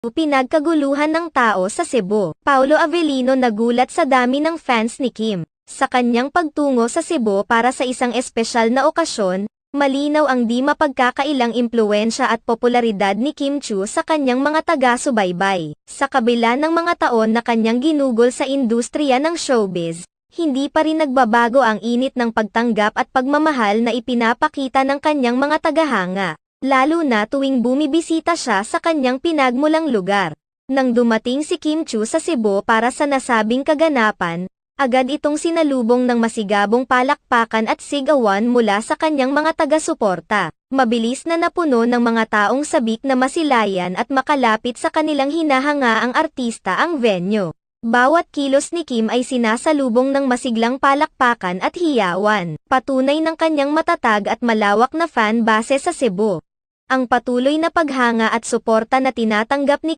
Pinagkaguluhan ng tao sa Cebu. Paulo Avellino nagulat sa dami ng fans ni Kim. Sa kanyang pagtungo sa Cebu para sa isang espesyal na okasyon, malinaw ang di mapagkakailang impluwensya at popularidad ni Kim Chiu sa kanyang mga taga-subaybay. Sa kabila ng mga taon na kanyang ginugol sa industriya ng showbiz, hindi pa rin nagbabago ang init ng pagtanggap at pagmamahal na ipinapakita ng kanyang mga tagahanga. Lalo na tuwing bumibisita siya sa kanyang pinagmulang lugar. Nang dumating si Kim Chiu sa Cebu para sa nasabing kaganapan, agad itong sinalubong ng masigabong palakpakan at sigawan mula sa kanyang mga taga-suporta. Mabilis na napuno ng mga taong sabik na masilayan at makalapit sa kanilang hinahangaang artista ang venue. Bawat kilos ni Kim ay sinasalubong ng masiglang palakpakan at hiyawan, patunay ng kanyang matatag at malawak na fan base sa Cebu. Ang patuloy na paghanga at suporta na tinatanggap ni